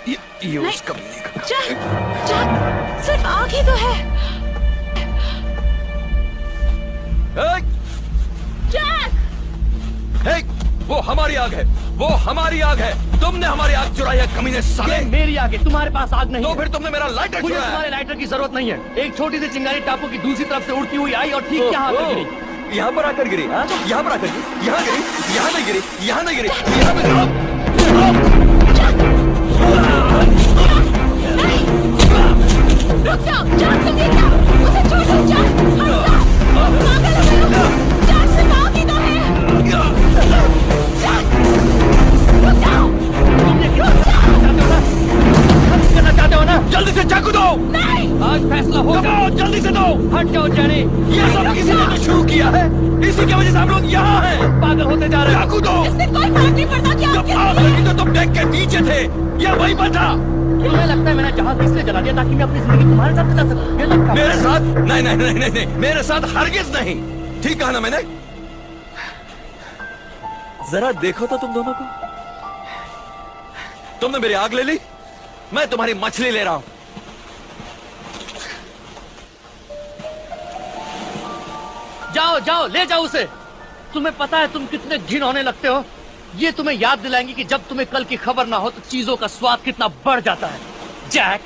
ये उसका भी नहीं करना। जैक, सिर्फ आग ही तो है। जैक! हे, वो हमारी आग है, वो हमारी आग है। तुमने हमारी आग चुराई है कमीने साले। मेरी आग है, तुम्हारे पास आग नहीं तो है। फिर तुमने मेरा लाइटर मुझे चुराया। तुम्हारे लाइटर की जरूरत नहीं है। एक छोटी सी चिंगारी टापू की दूसरी तरफ से उड़ती हुई आई और ठीक यहाँ पर गिरी। यहाँ पर आकर गिरी? यहाँ पर आकर गिरी? यहाँ गिरी? यहाँ नहीं गिरी? यहाँ नहीं गिरी? यहाँ पे रुक जाओ, जैक तुम ये क्या? उसे छोड़ो, जैक! पागल हो गए हो? जैक सिर्फ आग ही तो है। जैक! रुक जाओ! रुक जाओ! करना चाहते हो ना? जल्दी से चाकू दो। नहीं! आज फैसला हो जाओ, जल्दी से दो। हट जाओ जाने। ये सब किसी ने तो शुरू किया है, इसी की वजह से हम लोग यहाँ हैं। पागल होते जा रहे हो। चाकू दो। इससे कोई फर्क नहीं पड़ता कि आप जब किस आग लिए लगी तो तुम देख के नीचे थे, ये वही पर था। तुम्हें लगता है मैंने जहाज इसलिए जला दिया ताकि मैं अपनी जिंदगी तुम्हारे साथ बिता सकूं? ये लगता है। मेरे साथ? नहीं नहीं नहीं नहीं नहीं, मेरे साथ हरगिज नहीं। ठीक कहा ना मैंने? जरा देखो तो तुम दोनों को। तुमने मेरी आग ले ली, मैं तुम्हारी मछली ले रहा हूं। जाओ जाओ, ले जाओ उसे। तुम्हें पता है तुम कितने घिनौने लगते हो। ये तुम्हें याद दिलाएंगी कि जब तुम्हें कल की खबर ना हो तो चीजों का स्वाद कितना बढ़ जाता है। जैक,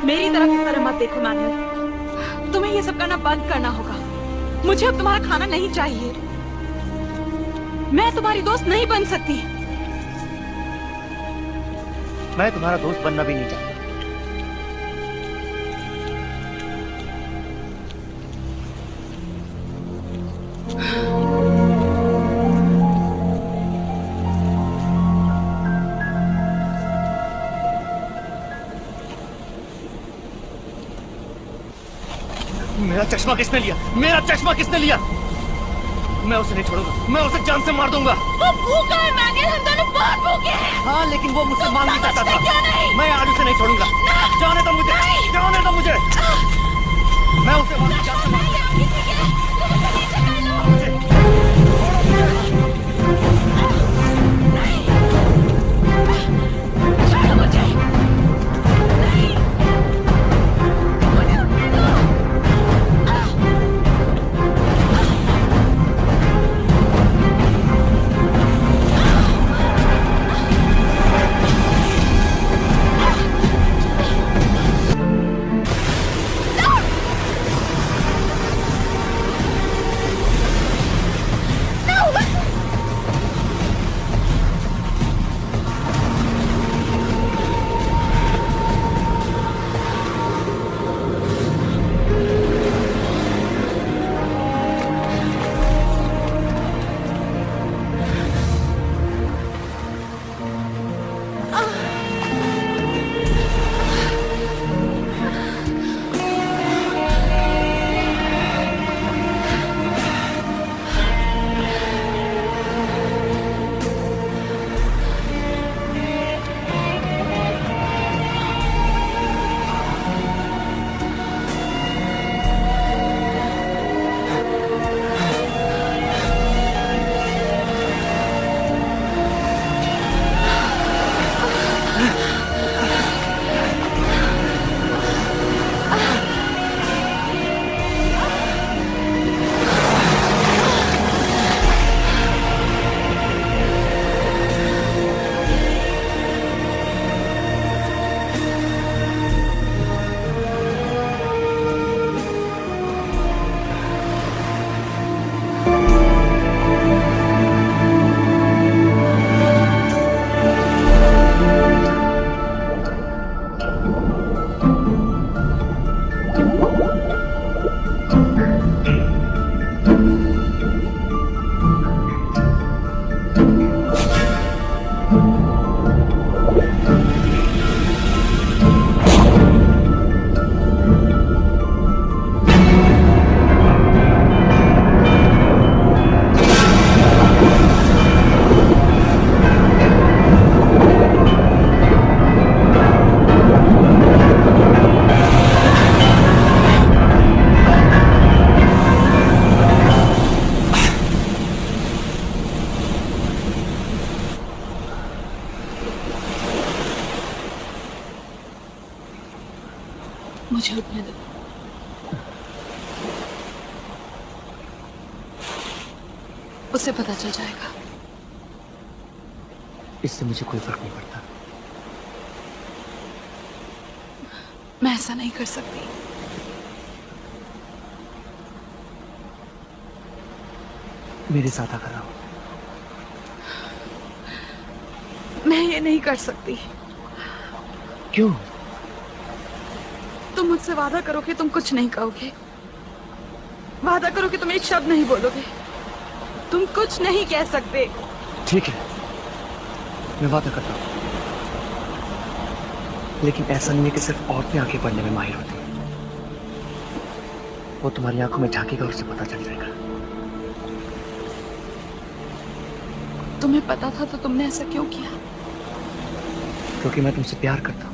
मेरी तरफ इस तरह मत देखो मैनुअल। तुम्हें ये सब करना बंद करना होगा। मुझे अब तुम्हारा खाना नहीं चाहिए। मैं तुम्हारी दोस्त नहीं बन सकती। मैं तुम्हारा दोस्त बनना भी नहीं चाहता। मेरा चश्मा किसने लिया? मेरा चश्मा किसने लिया? मैं उसे नहीं छोड़ूंगा, मैं उसे जान से मार दूंगा। वो भूखा है मैनुअल, हम दोनों बहुत भूखे हैं। हाँ, लेकिन वो मुझसे मांग नहीं सकता था। क्यों नहीं? मैं आज उसे नहीं छोड़ूंगा। जाने दो मुझे, जाने दो मुझे। मैं उसे जान से मार मुझे उठने दो। उसे पता चल जाएगा। इससे मुझे कोई फर्क नहीं पड़ता। मैं ऐसा नहीं कर सकती। मेरे साथ आकर आओ। मैं ये नहीं कर सकती। क्यों? तुम मुझसे वादा करो कि तुम कुछ नहीं कहोगे। वादा करो कि तुम एक शब्द नहीं बोलोगे। तुम कुछ नहीं कह सकते। ठीक है, मैं वादा करता हूँ। लेकिन ऐसा नहीं है कि सिर्फ औरतें आंखें पढ़ने में माहिर होती हैं। वो तुम्हारी आंखों में झांकेगा और उसे पता चल जाएगा। तुम्हें पता था तो तुमने ऐसा क्यों किया? क्योंकि मैं तुमसे प्यार करता हूँ।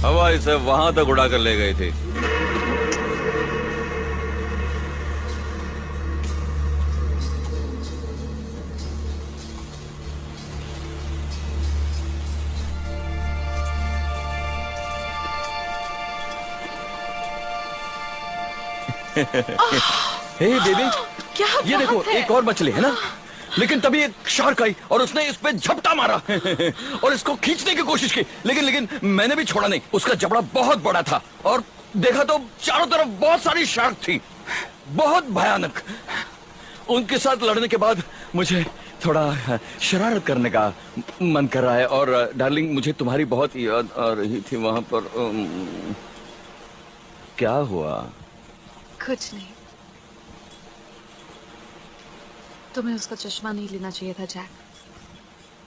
हवा इसे वहां तक उड़ा कर ले गई थी। हे बेबी, क्या ये देखो बात है? एक और मछली है ना। लेकिन तभी एक शार्क आई और उसने इस पे झपटा मारा और इसको खींचने की कोशिश की। लेकिन मैंने भी छोड़ा नहीं। उसका जबड़ा बहुत बड़ा था और देखा तो चारों तरफ बहुत सारी शार्क थी, बहुत भयानक। उनके साथ लड़ने के बाद मुझे थोड़ा शरारत करने का मन कर रहा है। और डार्लिंग, मुझे तुम्हारी बहुत याद आ रही थी वहां पर। क्या हुआ? कुछ नहीं। तुम्हें उसका चश्मा नहीं लेना चाहिए था जैक।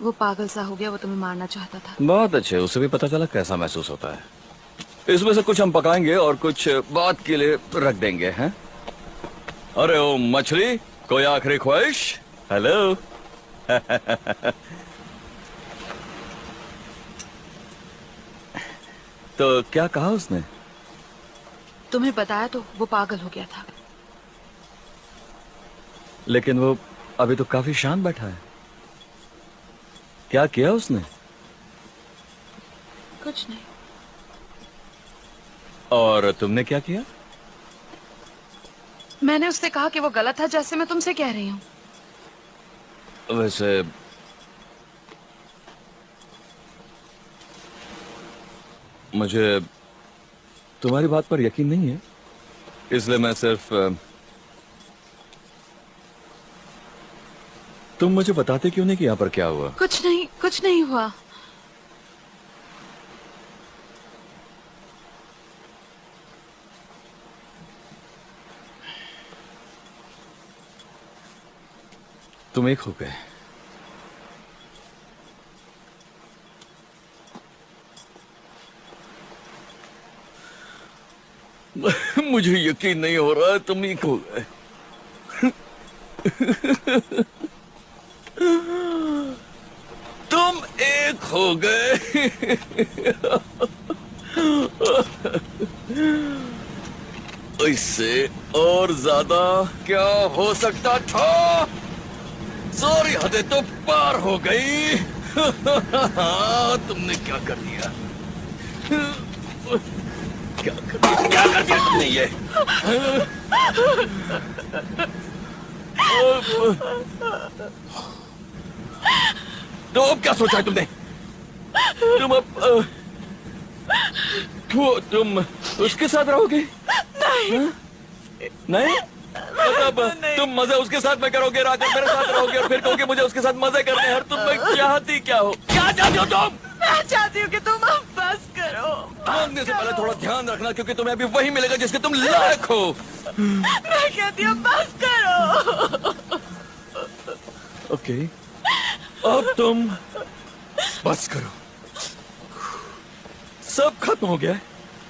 वो पागल सा हो गया। वो तुम्हें मारना चाहता था। बहुत अच्छे, उसे भी पता चला कैसा महसूस होता है। इसमें से कुछ हम पकाएंगे और कुछ बात के लिए रख देंगे, हैं? अरे ओ मछली, कोई आखिरी ख्वाहिश? हेलो। तो क्या कहा उसने? तुम्हें बताया तो वो पागल हो गया था। लेकिन वो अभी तो काफी शांत बैठा है। क्या किया उसने? कुछ नहीं। और तुमने क्या किया? मैंने उससे कहा कि वो गलत था, जैसे मैं तुमसे कह रही हूँ। वैसे मुझे तुम्हारी बात पर यकीन नहीं है, इसलिए मैं सिर्फ तुम मुझे बताते क्यों नहीं कि यहाँ पर क्या हुआ? कुछ नहीं हुआ। तुम एक हो गए। मुझे यकीन नहीं हो रहा है तुम एक हो गए। तुम एक हो गए। इससे और ज्यादा क्या हो सकता था? सारी हदें तो पार हो गई। तुमने क्या कर दिया? क्या कर दिया तुमने ये? तो अब क्या सोचा है तुमने? तुम उसके साथ रहोगे? नहीं। नहीं? मतलब तुम मजे उसके साथ में करोगे, रात मेरे साथ रहोगे और फिर कहोगे मुझे उसके साथ मजे करने हैं। तुम चाहती क्या हो? क्या चाहती हो तुम? मैं चाहती हूँ कि तुम अब बस करो। मांगने से पहले थोड़ा ध्यान रखना, क्योंकि तुम्हें अभी वही मिलेगा जिसके तुम लायक हो। मैं कहती हूँ बस करो। ओके, अब तुम बस करो। सब खत्म हो गया है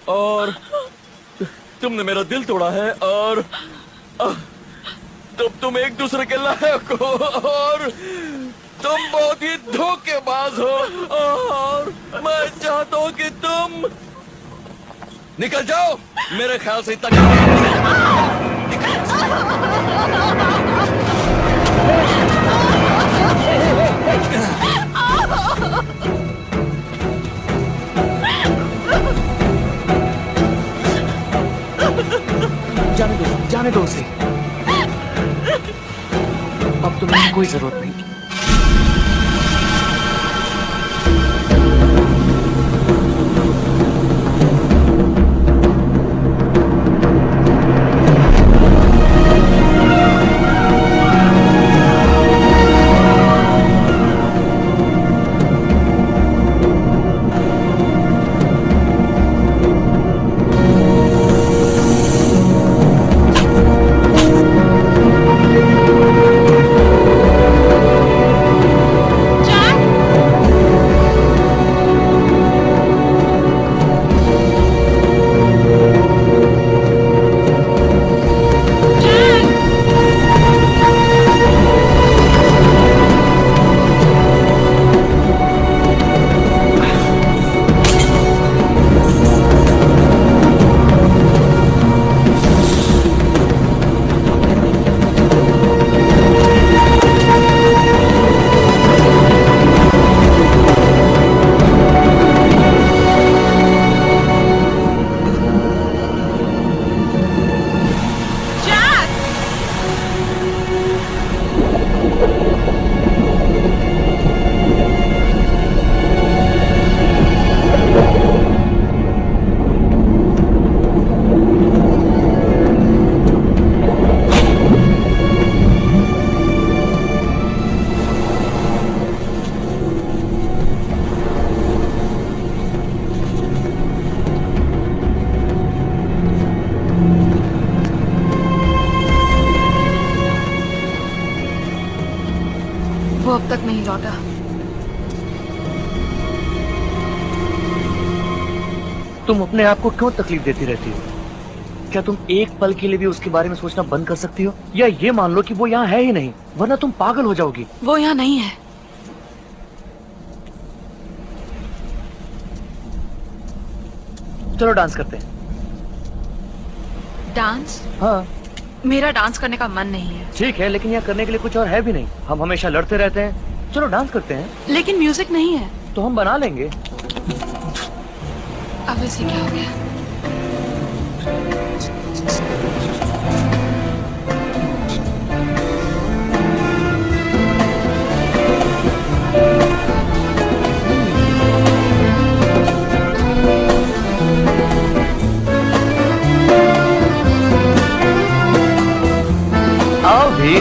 और तुमने मेरा दिल तोड़ा है और तुम एक दूसरे के लायक हो और तुम बहुत ही धोखेबाज हो और मैं चाहता हूँ कि तुम निकल जाओ। मेरे ख्याल से इतना जाने दो उसे। अब तुम्हें कोई जरूरत नहीं। वो अब तक नहीं लौटा। तुम अपने आप को क्यों तकलीफ देती रहती हो? क्या तुम एक पल के लिए भी उसके बारे में सोचना बंद कर सकती हो, या ये मान लो कि वो यहाँ है ही नहीं, वरना तुम पागल हो जाओगी। वो यहाँ नहीं है। चलो डांस करते हैं। डांस? हाँ मेरा डांस करने का मन नहीं है। ठीक है, लेकिन यहाँ करने के लिए कुछ और है भी नहीं। हम हमेशा लड़ते रहते हैं। चलो डांस करते हैं। लेकिन म्यूजिक नहीं है। तो हम बना लेंगे। अब इसे क्या हो गया? आओ भी।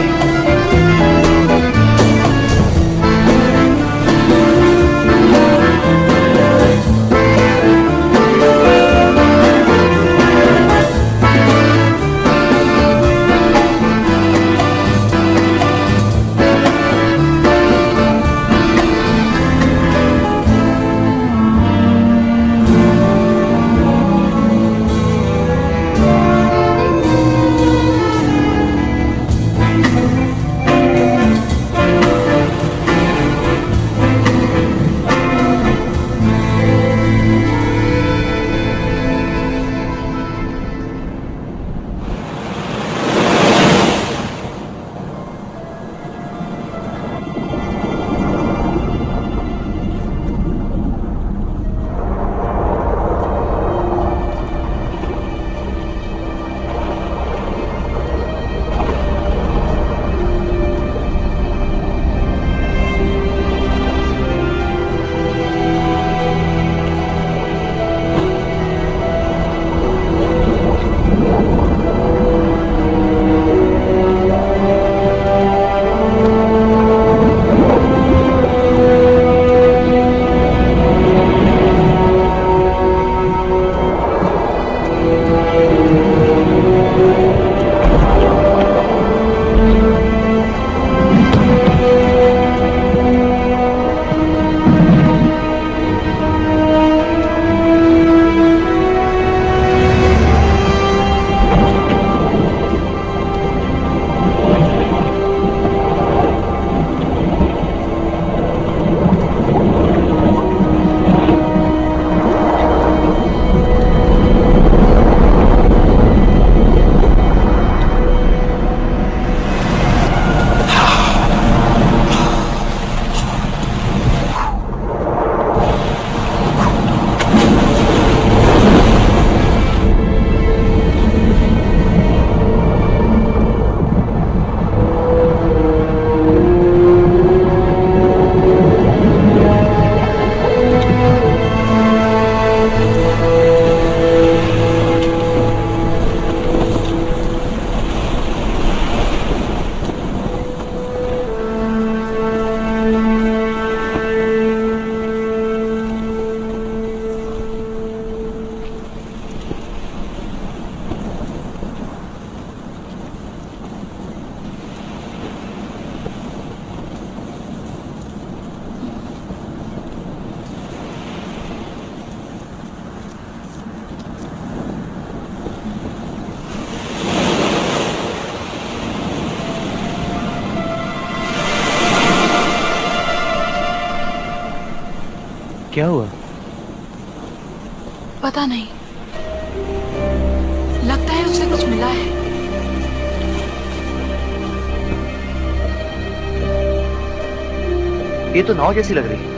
क्या हुआ? पता नहीं, लगता है उसे कुछ मिला है। ये तो नाव जैसी लग रही है।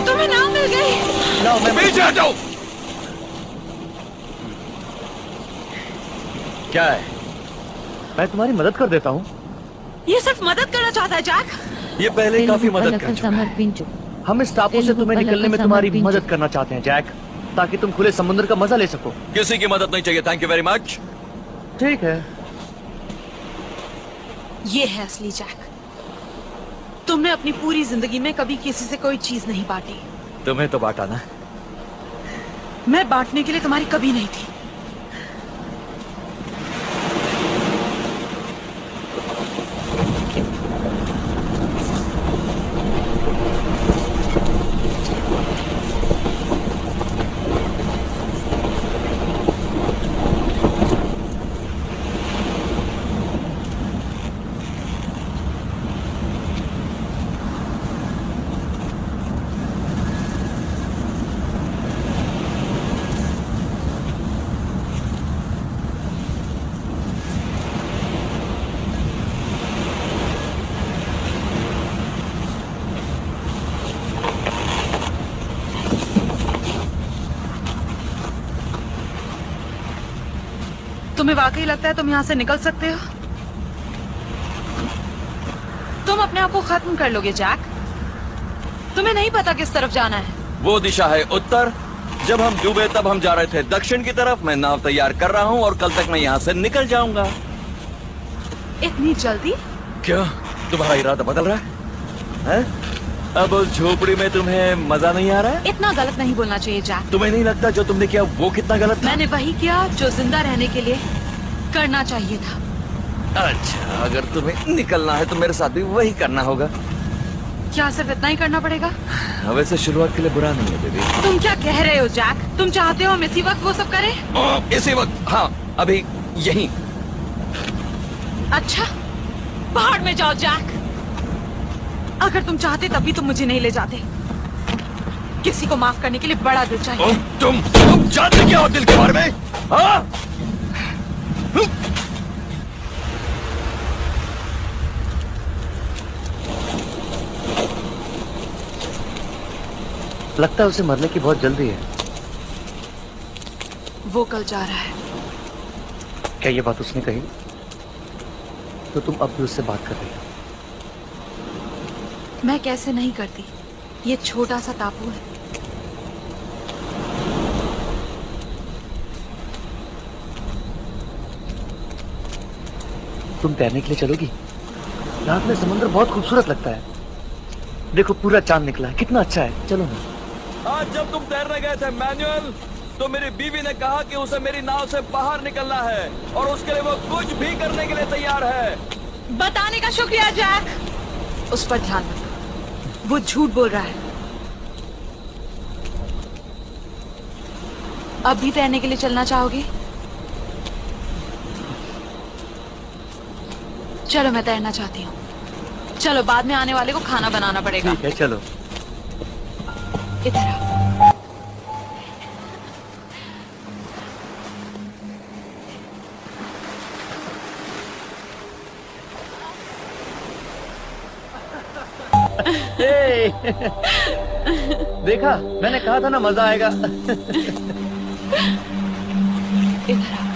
तुम्हें नाव मिल गई। नाव में पीछे हटो। क्या है? मैं तुम्हारी मदद कर देता हूँ। ये सिर्फ मदद करना चाहता है जैक। ये पहले काफी मदद कर चुका है। हम इस टापू से तुम्हें निकलने में तुम्हारी मदद करना चाहते हैं जैक, ताकि तुम खुले समुद्र का मजा ले सको। किसी की मदद नहीं चाहिए, थैंक यू वेरी मच। ठीक है। ये है असली जैक। तुमने अपनी पूरी जिंदगी में कभी किसी से कोई चीज नहीं बांटी। तुम्हें तो बांटा ना। मैं बांटने के लिए तुम्हारी कभी नहीं थी। तुम्हें वाकई लगता है तुम यहाँ से निकल सकते हो? तुम अपने आप को खत्म कर लोगे जैक। तुम्हें नहीं पता किस तरफ जाना है। वो दिशा है उत्तर। जब हम डूबे तब हम जा रहे थे दक्षिण की तरफ। मैं नाव तैयार कर रहा हूँ और कल तक मैं यहाँ से निकल जाऊंगा। इतनी जल्दी? क्या तुम्हारा इरादा बदल रहा है? अब उस झोपड़ी में तुम्हें मजा नहीं आ रहा है? इतना गलत नहीं बोलना चाहिए जैक। तुम्हें नहीं लगता जो तुमने किया वो कितना गलत था? मैंने वही किया जो जिंदा रहने के लिए करना चाहिए था। अच्छा, अगर तुम्हें निकलना है तो मेरे साथ भी वही करना होगा। क्या सिर्फ इतना ही करना पड़ेगा? वैसे शुरुआत के लिए बुरा नहीं है बेबी। तुम क्या कह रहे हो जैक? तुम चाहते हो हम इसी वक्त वो सब करें? इसी वक्त? हाँ, अभी यहीं। अच्छा, पहाड़ में जाओ जैक। अगर तुम चाहते तब भी तुम मुझे नहीं ले जाते। किसी को माफ करने के लिए बड़ा दिल चाहिए। तुम जानते क्या हो दिल के बारे में? हाँ? लगता है उसे मरने की बहुत जल्दी है। वो कल जा रहा है। क्या ये बात उसने कही? तो तुम अब भी उससे बात कर रही हो? मैं कैसे नहीं करती। ये छोटा सा टापू है। तुम तैरने के लिए चलोगी? रात में समुद्र बहुत खूबसूरत लगता है। देखो पूरा चांद निकला है, कितना अच्छा है। चलो ना। आज जब तुम तैरने गए थे मैनुअल, तो मेरी बीवी ने कहा कि उसे मेरी नाव से बाहर निकलना है और उसके लिए वो कुछ भी करने के लिए तैयार है। बताने का शुक्रिया जैक। उस पर ध्यान रखो, वो झूठ बोल रहा है। अब भी तैरने के लिए चलना चाहोगे? चलो, मैं तैरना चाहती हूँ। चलो, बाद में आने वाले को खाना बनाना पड़ेगा। ठीक है, चलो। इधर आओ। देखा, मैंने कहा था ना मजा आएगा। इधर आओ।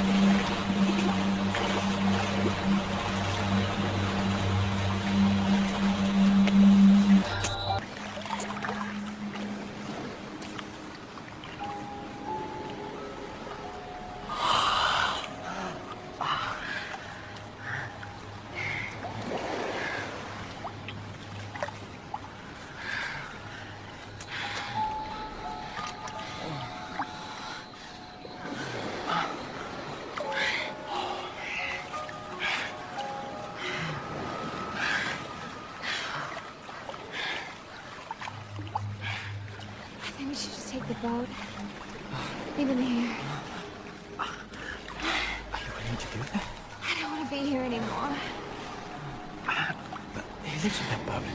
Maybe we should just take the boat. Leave him here. Are you willing to do that? I don't want to be here anymore. But he lives in that boat.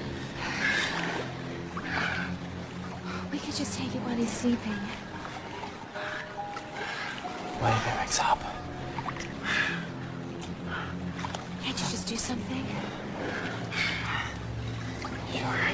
We could just take it while he's sleeping. What if he wakes up? Can't you just do something? Sure.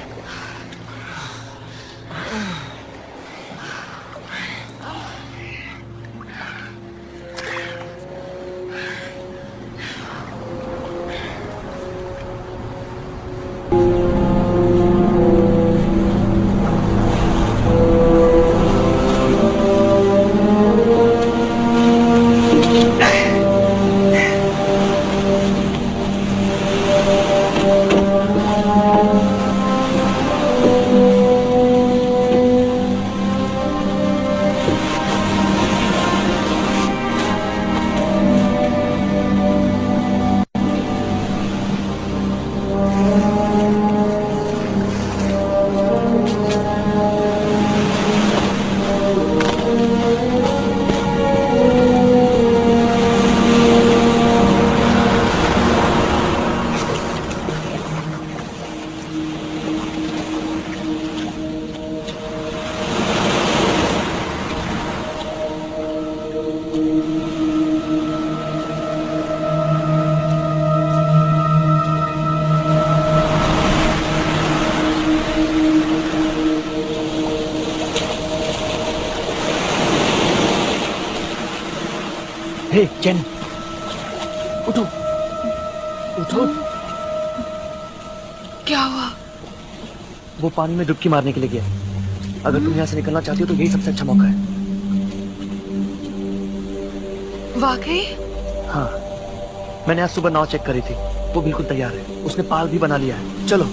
हे चैन, उठो उठो। क्या हुआ? वो पानी में डुबकी मारने के लिए गया। अगर तुम यहाँ से निकलना चाहती हो तो यही सबसे अच्छा मौका है। वाकई? हाँ, मैंने आज सुबह नाव चेक करी थी, वो बिल्कुल तैयार है। उसने पाल भी बना लिया है। चलो।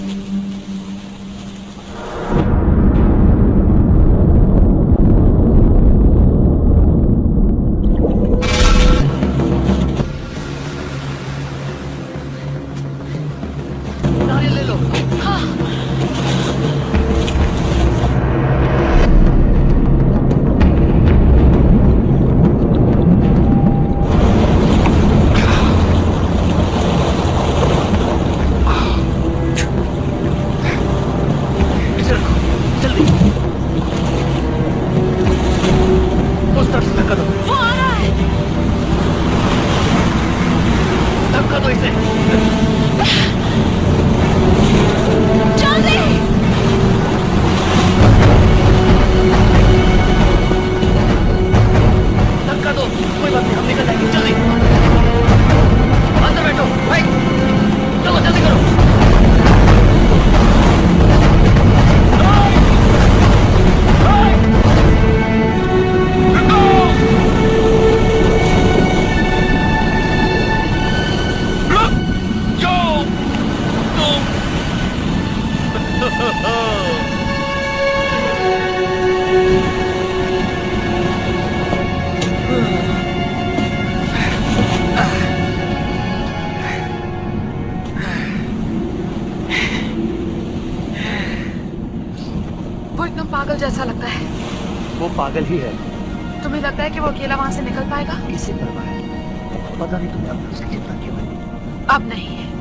नारियल ले लो। हाँ। इसे रखो, जल्दी। उस तरफ से धक्का दो। वो आ रहा है। धक्का दो इसे। जल्दी। धक्का दो। कोई बात नहीं, हम निकल जाएंगे। जल्दी। अंदर बैठो। भाई, चलो जल्दी करो। वो एकदम पागल जैसा लगता है। वो पागल ही है। तुम्हें लगता है कि वो अकेला वहां से निकल पाएगा? किसे परवाह है? पता नहीं तुमने अपना उसकी चिंता क्यों है? अब नहीं है।